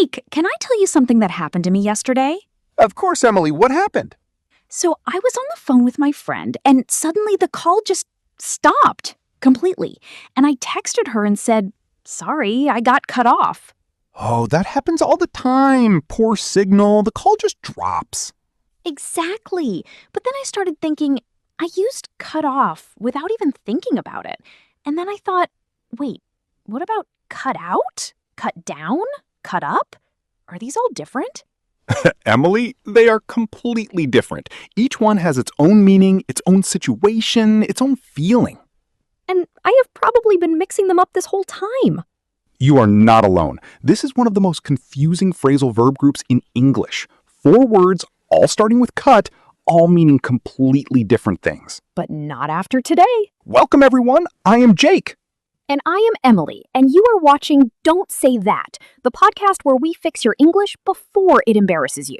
Jake, can I tell you something that happened to me yesterday? Of course, Emily. What happened? So I was on the phone with my friend, and suddenly the call just stopped completely. And I texted her and said, "Sorry, I got cut off." Oh, that happens all the time. Poor signal. The call just drops. Exactly. But then I started thinking, I used cut off without even thinking about it. And then I thought, wait, what about cut out? Cut down? Cut up? Are these all different? Emily, they are completely different. Each one has its own meaning, its own situation, its own feeling. And I have probably been mixing them up this whole time. You are not alone. This is one of the most confusing phrasal verb groups in English. 4 words, all starting with cut, all meaning completely different things. But not after today. Welcome, everyone. I am Jake. And I am Emily, and you are watching Don't Say That, the podcast where we fix your English before it embarrasses you.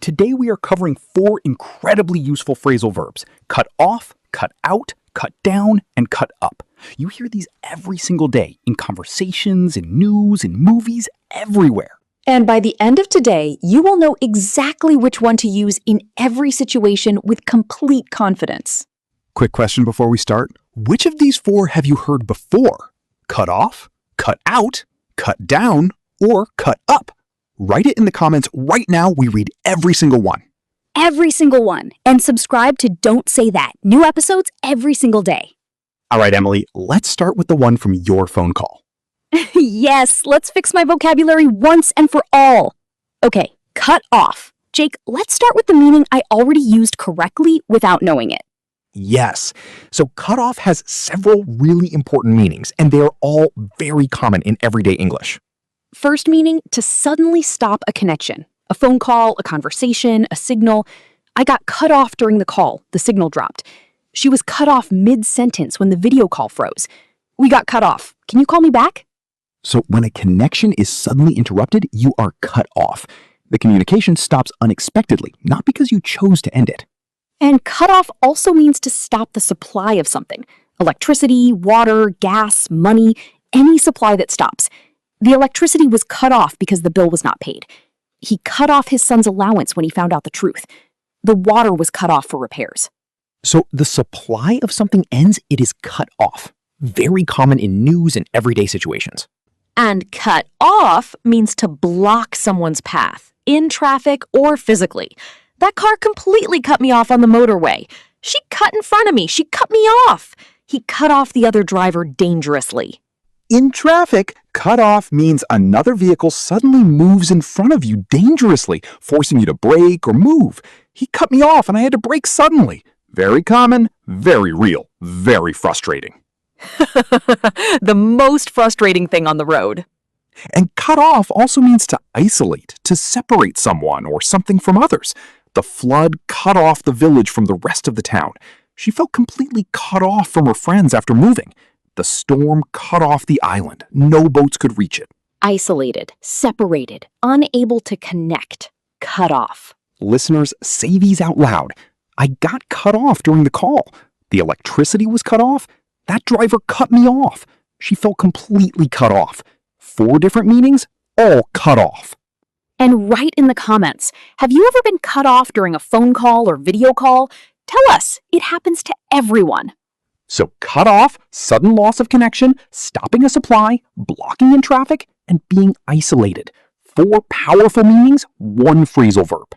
Today we are covering 4 incredibly useful phrasal verbs: cut off, cut out, cut down, and cut up. You hear these every single day in conversations, in news, in movies, everywhere. And by the end of today, you will know exactly which one to use in every situation with complete confidence. Quick question before we start. Which of these 4 have you heard before? Cut off, cut out, cut down, or cut up? Write it in the comments right now. We read every single one. Every single one. And subscribe to Don't Say That. New episodes every single day. All right, Emily, let's start with the one from your phone call. Yes, let's fix my vocabulary once and for all. Okay, cut off. Jake, let's start with the meaning I already used correctly without knowing it. Yes. So cut off has several really important meanings, and they are all very common in everyday English. First meaning, to suddenly stop a connection. A phone call, a conversation, a signal. I got cut off during the call. The signal dropped. She was cut off mid-sentence when the video call froze. We got cut off. Can you call me back? So when a connection is suddenly interrupted, you are cut off. The communication stops unexpectedly, not because you chose to end it. And cut off also means to stop the supply of something. Electricity, water, gas, money, any supply that stops. The electricity was cut off because the bill was not paid. He cut off his son's allowance when he found out the truth. The water was cut off for repairs. So the supply of something ends, it is cut off. Very common in news and everyday situations. And cut off means to block someone's path, in traffic or physically. That car completely cut me off on the motorway. She cut in front of me. She cut me off. He cut off the other driver dangerously. In traffic, cut off means another vehicle suddenly moves in front of you dangerously, forcing you to brake or move. He cut me off and I had to brake suddenly. Very common, very real, very frustrating. The most frustrating thing on the road. And cut off also means to isolate, to separate someone or something from others. The flood cut off the village from the rest of the town. She felt completely cut off from her friends after moving. The storm cut off the island. No boats could reach it. Isolated, separated, unable to connect, cut off. Listeners, say these out loud. I got cut off during the call. The electricity was cut off. That driver cut me off. She felt completely cut off. 4 different meanings, all cut off. And write in the comments, have you ever been cut off during a phone call or video call? Tell us. It happens to everyone. So cut off, sudden loss of connection, stopping a supply, blocking in traffic, and being isolated. 4 powerful meanings, 1 phrasal verb.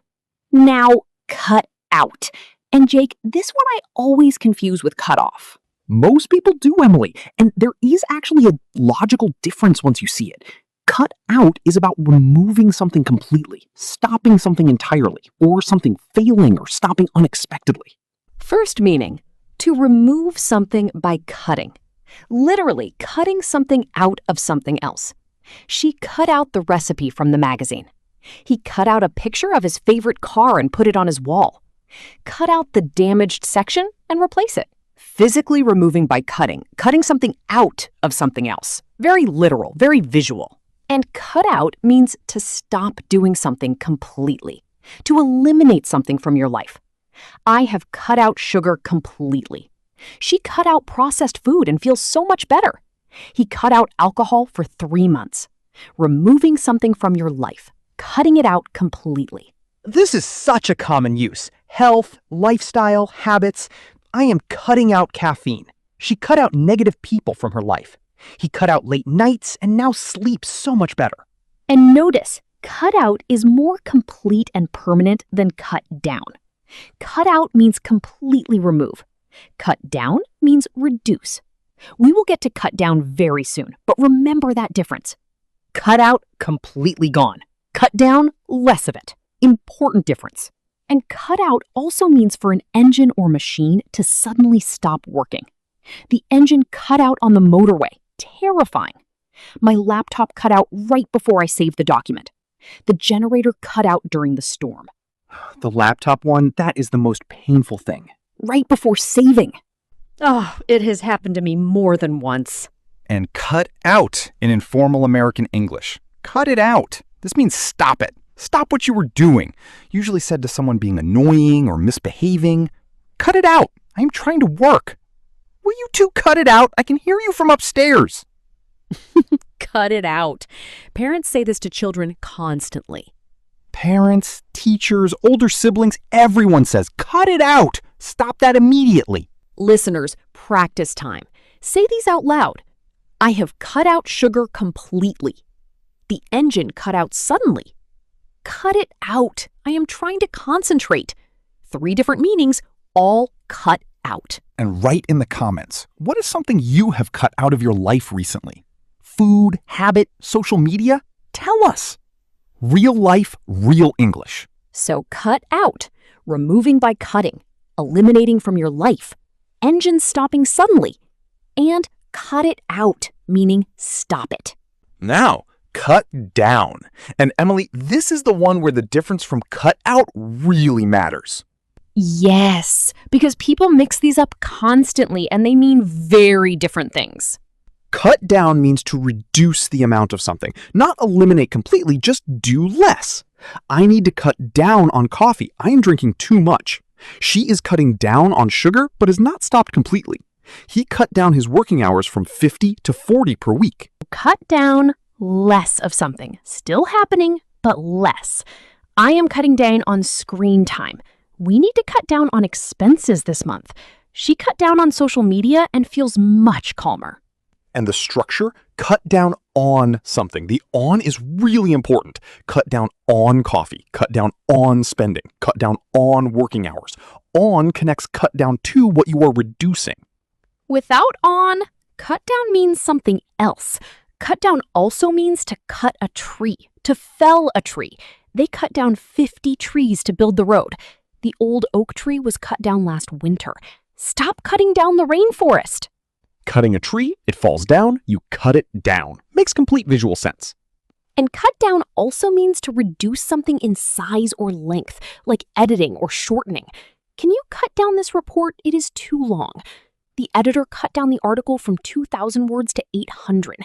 Now, cut out. And Jake, this one I always confuse with cut off. Most people do, Emily, and there is actually a logical difference once you see it. Cut out is about removing something completely, stopping something entirely, or something failing or stopping unexpectedly. First meaning, to remove something by cutting. Literally cutting something out of something else. She cut out the recipe from the magazine. He cut out a picture of his favorite car and put it on his wall. Cut out the damaged section and replace it. Physically removing by cutting something out of something else. Very literal, very visual. And cut out means to stop doing something completely, to eliminate something from your life. I have cut out sugar completely. She cut out processed food and feels so much better. He cut out alcohol for 3 months. removing something from your life, cutting it out completely. This is such a common use. Health, lifestyle, habits. I am cutting out caffeine. She cut out negative people from her life. He cut out late nights and now sleeps so much better. And notice, cut out is more complete and permanent than cut down. Cut out means completely remove. Cut down means reduce. We will get to cut down very soon, but remember that difference. Cut out, completely gone. Cut down, less of it. Important difference. And cut out also means for an engine or machine to suddenly stop working. The engine cut out on the motorway. Terrifying. My laptop cut out right before I saved the document. The generator cut out during the storm. The laptop one, that is the most painful thing. Right before saving. Oh, it has happened to me more than once. And cut out in informal American English. Cut it out. This means stop it. Stop what you were doing. Usually said to someone being annoying or misbehaving. Cut it out. I am trying to work. Will you two cut it out? I can hear you from upstairs. Cut it out. Parents say this to children constantly. Parents, teachers, older siblings, everyone says, cut it out. Stop that immediately. Listeners, practice time. Say these out loud. I have cut out sugar completely. The engine cut out suddenly. Cut it out. I am trying to concentrate. 3 different meanings, all cut out. And write in the comments, what is something you have cut out of your life recently? Food, habit, social media? Tell us. Real life, real English. So cut out, removing by cutting, eliminating from your life, engine stopping suddenly, and cut it out, meaning stop it. Now, cut down. And Emily, this is the one where the difference from cut out really matters. Yes, because people mix these up constantly and they mean very different things. Cut down means to reduce the amount of something, not eliminate completely, just do less. I need to cut down on coffee. I am drinking too much. She is cutting down on sugar, but has not stopped completely. He cut down his working hours from 50 to 40 per week. Cut down less of something. Still happening, but less. I am cutting down on screen time. We need to cut down on expenses this month. She cut down on social media and feels much calmer. And the structure, cut down on something. The on is really important. Cut down on coffee, cut down on spending, cut down on working hours. On connects cut down to what you are reducing. Without on, cut down means something else. Cut down also means to cut a tree, to fell a tree. They cut down 50 trees to build the road. The old oak tree was cut down last winter. Stop cutting down the rainforest. Cutting a tree, it falls down, you cut it down. Makes complete visual sense. And cut down also means to reduce something in size or length, like editing or shortening. Can you cut down this report? It is too long. The editor cut down the article from 2,000 words to 800.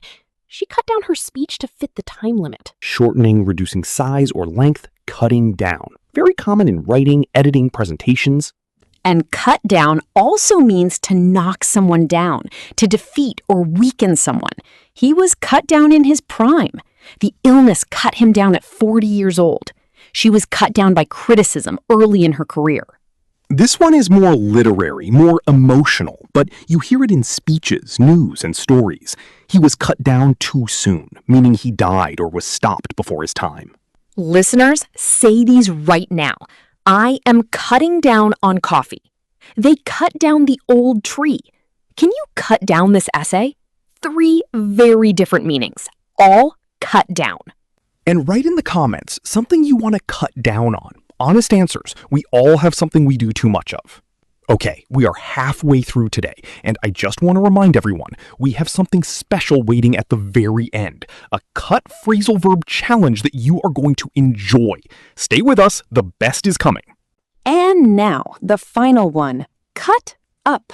She cut down her speech to fit the time limit. Shortening, reducing size or length, cutting down. Very common in writing, editing, presentations. And cut down also means to knock someone down, to defeat or weaken someone. He was cut down in his prime. The illness cut him down at 40 years old. She was cut down by criticism early in her career. This one is more literary, more emotional, but you hear it in speeches, news, and stories. He was cut down too soon, meaning he died or was stopped before his time. Listeners, say these right now. I am cutting down on coffee. They cut down the old tree. Can you cut down this essay? 3 very different meanings, all cut down. And write in the comments something you want to cut down on. Honest answers. We all have something we do too much of. Okay, we are halfway through today, and I just want to remind everyone, we have something special waiting at the very end. A cut phrasal verb challenge that you are going to enjoy. Stay with us, the best is coming. And now, the final one, cut up.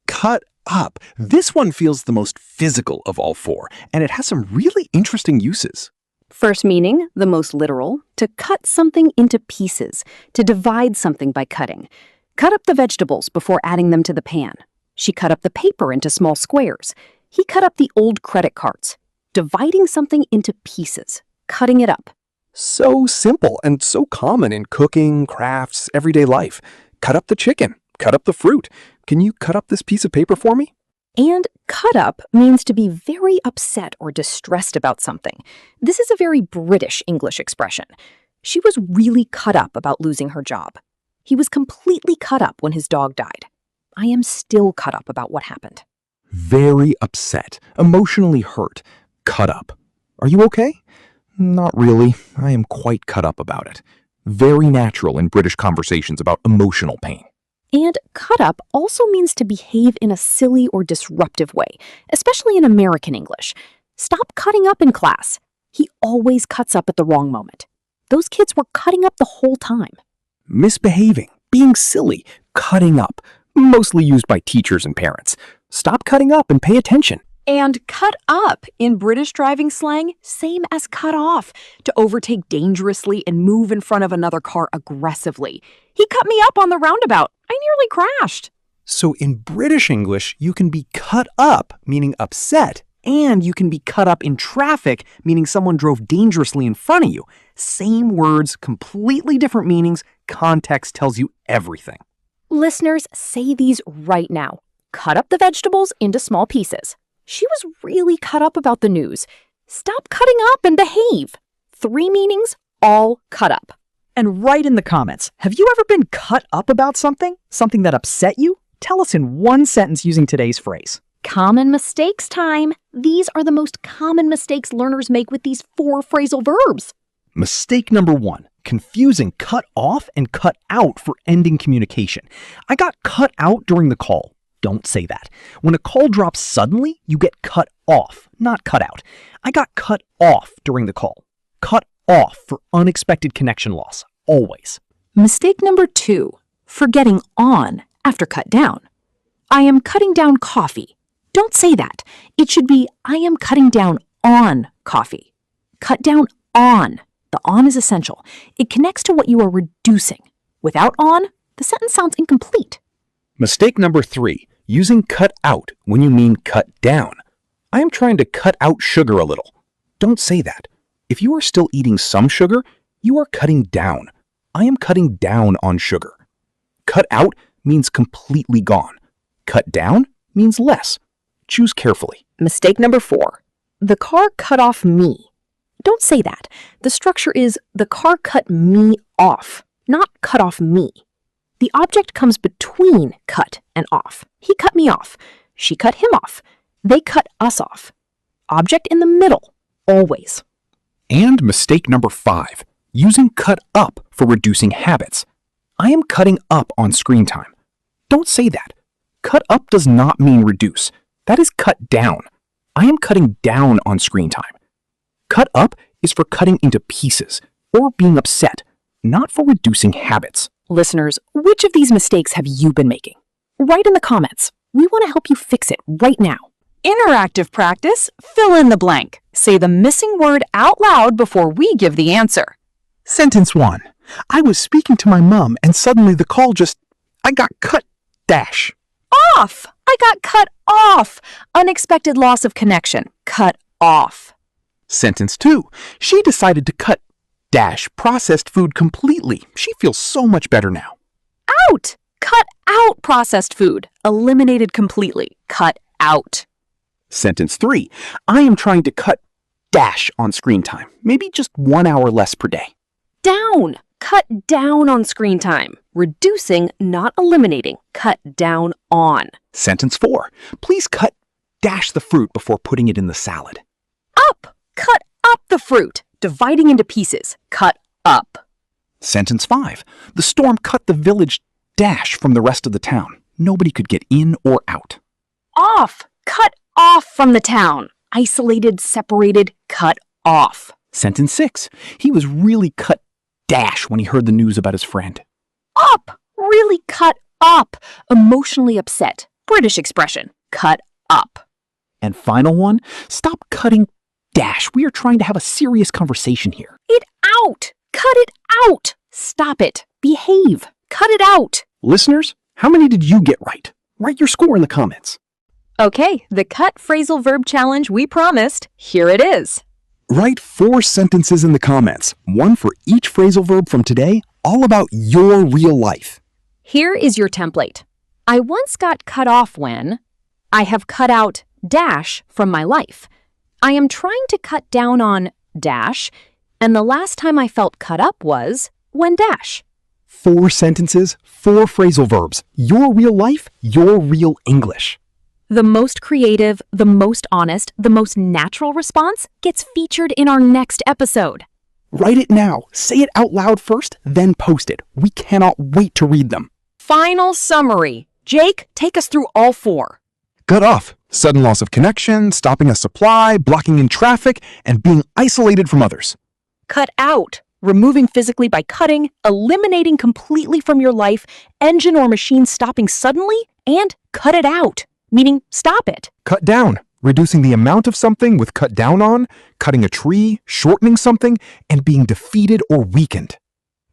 Cut up. This one feels the most physical of all 4, and it has some really interesting uses. First meaning, the most literal, to cut something into pieces, to divide something by cutting. Cut up the vegetables before adding them to the pan. She cut up the paper into small squares. He cut up the old credit cards. dividing something into pieces, cutting it up. So simple and so common in cooking, crafts, everyday life. Cut up the chicken. Cut up the fruit. Can you cut up this piece of paper for me? And cut up means to be very upset or distressed about something. This is a very British English expression. She was really cut up about losing her job. He was completely cut up when his dog died. I am still cut up about what happened. Very upset, emotionally hurt, cut up. Are you okay? Not really. I am quite cut up about it. Very natural in British conversations about emotional pain. And cut up also means to behave in a silly or disruptive way, especially in American English. Stop cutting up in class. He always cuts up at the wrong moment. Those kids were cutting up the whole time. Misbehaving, being silly, cutting up, mostly used by teachers and parents. Stop cutting up and pay attention. And cut up in British driving slang, same as cut off, to overtake dangerously and move in front of another car aggressively. He cut me up on the roundabout. I nearly crashed. So in British English, you can be cut up, meaning upset, and you can be cut up in traffic, meaning someone drove dangerously in front of you. Same words, completely different meanings. Context tells you everything. Listeners, say these right now. Cut up the vegetables into small pieces. She was really cut up about the news. Stop cutting up and behave. 3 meanings, all cut up. And write in the comments, have you ever been cut up about something? Something that upset you? Tell us in one sentence using today's phrase. Common mistakes time. These are the most common mistakes learners make with these 4 phrasal verbs. Mistake number 1, confusing cut off and cut out for ending communication. I got cut out during the call. Don't say that. When a call drops suddenly, you get cut off, not cut out. I got cut off during the call. Cut off for unexpected connection loss, always. Mistake number 2, forgetting on after cut down. I am cutting down coffee. Don't say that. It should be, I am cutting down on coffee. Cut down on. The on is essential. It connects to what you are reducing. Without on, the sentence sounds incomplete. Mistake number 3, using cut out when you mean cut down. I am trying to cut out sugar a little. Don't say that. If you are still eating some sugar, you are cutting down. I am cutting down on sugar. Cut out means completely gone. Cut down means less. Choose carefully. Mistake number 4, the car cut off me. Don't say that. The structure is the car cut me off, not cut off me. The object comes between cut and off. He cut me off. She cut him off. They cut us off. Object in the middle, always. And mistake number 5, using cut up for reducing habits. I am cutting up on screen time. Don't say that. Cut up does not mean reduce. That is cut down. I am cutting down on screen time. Cut up is for cutting into pieces or being upset, not for reducing habits. Listeners, which of these mistakes have you been making? Write in the comments. We want to help you fix it right now. Interactive practice, fill in the blank. Say the missing word out loud before we give the answer. Sentence 1. I was speaking to my mom and suddenly the call I got cut dash. Off! I got cut off. Unexpected loss of connection. Cut off. Sentence 2. She decided to cut dash processed food completely. She feels so much better now. Out! Cut out processed food. Eliminated completely. Cut out. Sentence 3. I am trying to cut dash on screen time. Maybe just 1 hour less per day. Down. Cut down on screen time. Reducing, not eliminating. Cut down on. Sentence 4. Please cut dash the fruit before putting it in the salad. Up. Cut up the fruit. Dividing into pieces. Cut up. Sentence 5. The storm cut the village dash from the rest of the town. Nobody could get in or out. Off. Cut off from the town. Isolated, separated, cut off. Sentence 6. He was really cut dash when he heard the news about his friend. Up. Really cut up. Emotionally upset. British expression. Cut up. And final one, stop cutting dash. We are trying to have a serious conversation here. It out. Cut it out. Stop it. Behave. Cut it out. Listeners, how many did you get right? Write your score in the comments. Okay, the cut phrasal verb challenge we promised. Here it is. Write 4 sentences in the comments, one for each phrasal verb from today, all about your real life. Here is your template. I once got cut off when I have cut out dash from my life. I am trying to cut down on dash, and the last time I felt cut up was when dash. 4 sentences, 4 phrasal verbs. Your real life, your real English. The most creative, the most honest, the most natural response gets featured in our next episode. Write it now. Say it out loud first, then post it. We cannot wait to read them. Final summary. Jake, take us through all 4. Cut off. Sudden loss of connection, stopping a supply, blocking in traffic, and being isolated from others. Cut out. Removing physically by cutting, eliminating completely from your life, engine or machine stopping suddenly, and cut it out, meaning stop it. Cut down. Reducing the amount of something with cut down on, cutting a tree, shortening something, and being defeated or weakened.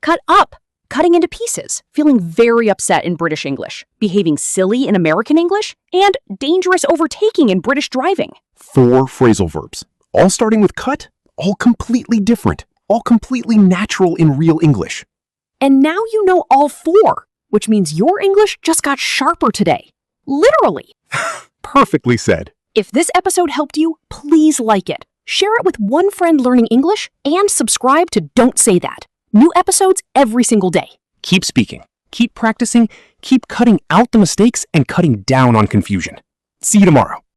Cut up. Cutting into pieces, feeling very upset in British English, behaving silly in American English, and dangerous overtaking in British driving. 4 phrasal verbs, all starting with cut, all completely different, all completely natural in real English. And now you know all 4, which means your English just got sharper today. Literally. Perfectly said. If this episode helped you, please like it, share it with one friend learning English, and subscribe to Don't Say That. New episodes every single day. Keep speaking, keep practicing, keep cutting out the mistakes and cutting down on confusion. See you tomorrow.